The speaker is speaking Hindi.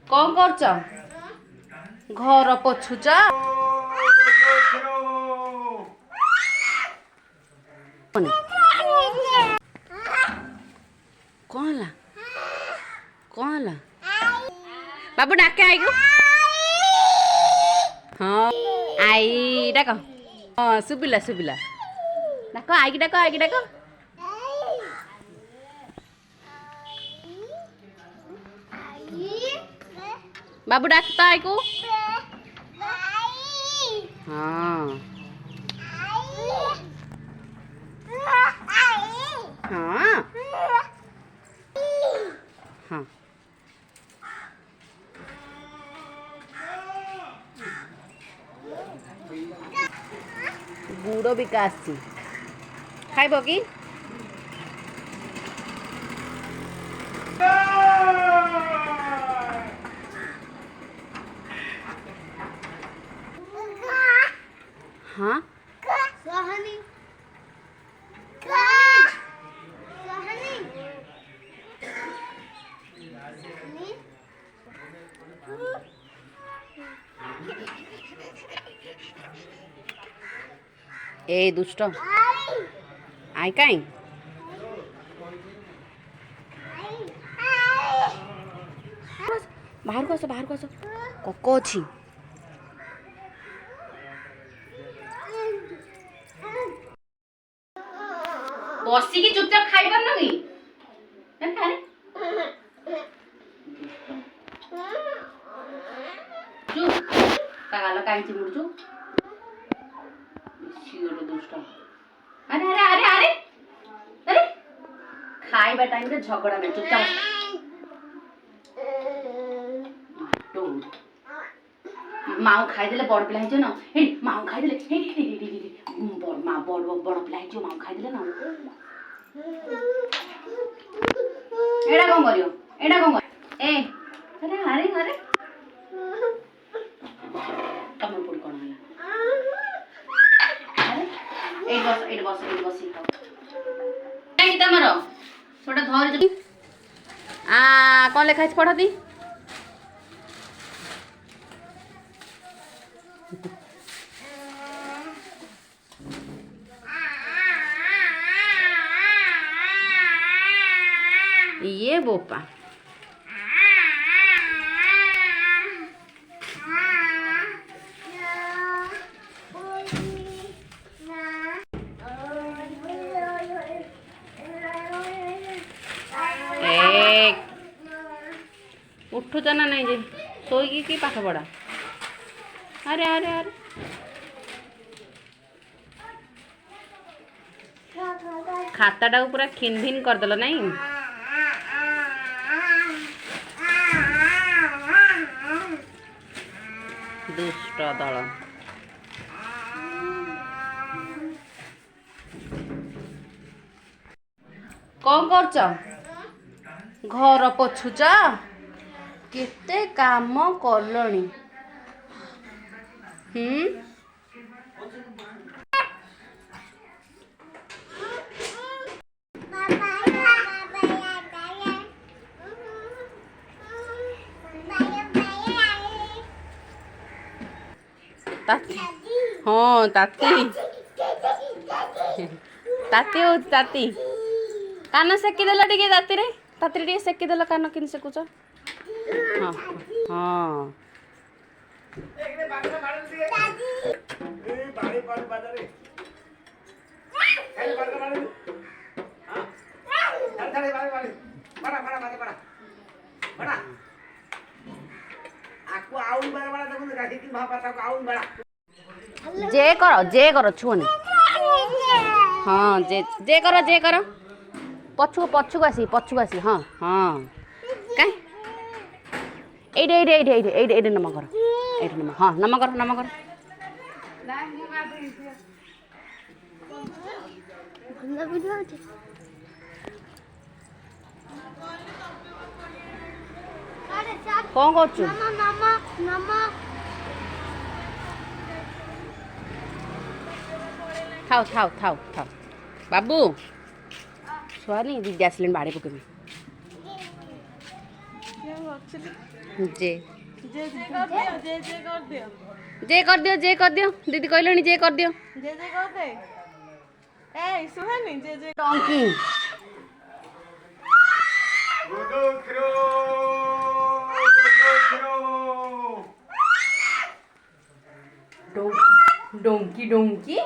कौन करछ घर पोछुच कौन ला बाबू डाके आई को हाँ आई डाक हाँ सुबिला डाक आई डाक बाबू डाक तो आई को हाँ हाँ हाँ गुड़ बिका खाइब कि हाँ ए दुष्ट आई कहीं बाहर को आस कक अच्छी बसिकी चुपचाप खाई पार कि चुप गाल कहीं चिमुड़ू दुष्ट अरे अरे अरे अरे अरे खाइबा टाइम रे झगड़ा नहीं चुपचाप माऊ खाइदेले बड़ पिला हिजो न हे माऊ खाइदेले हे बड़ मा बड़ पिला हिजो माऊ खाइदेले न एडा कोन करियो ए अरे अरे अरे तमन पुडी कोन हला एड बस खाओ नहीं तमरो छोटा धर आ कौन लिखा है पढ़ दी ये बोपा उठू ना नहीं जे सोई की पाठ पढ़ा अरे अरे अरे खाता टाक पूरा खिन भिन करदेल नहीं दुष्ट दल कौन करछ घर पोछुच केते काम करलणी ताती हाँ ताती ताती हो ताती कान सेकीदेल टे ताती टे सेकीदेल कान कि सेकुच हाँ हाँ जे करो छुअनी हाँ जे करो पछू आसी हाँ हाँ कहीं एडे नम कर हाँ नम कर कौन कर थाओ बाबू छुआ नहीं दीदी आसिले बाड़े पकेबी जे जे कर दियो जे कर दियो जे कर दियो जे कर दियो दीदी कहलनी जे कर दियो जे कर दे ए सुहानी जे डोंकी डोंकी डोंकी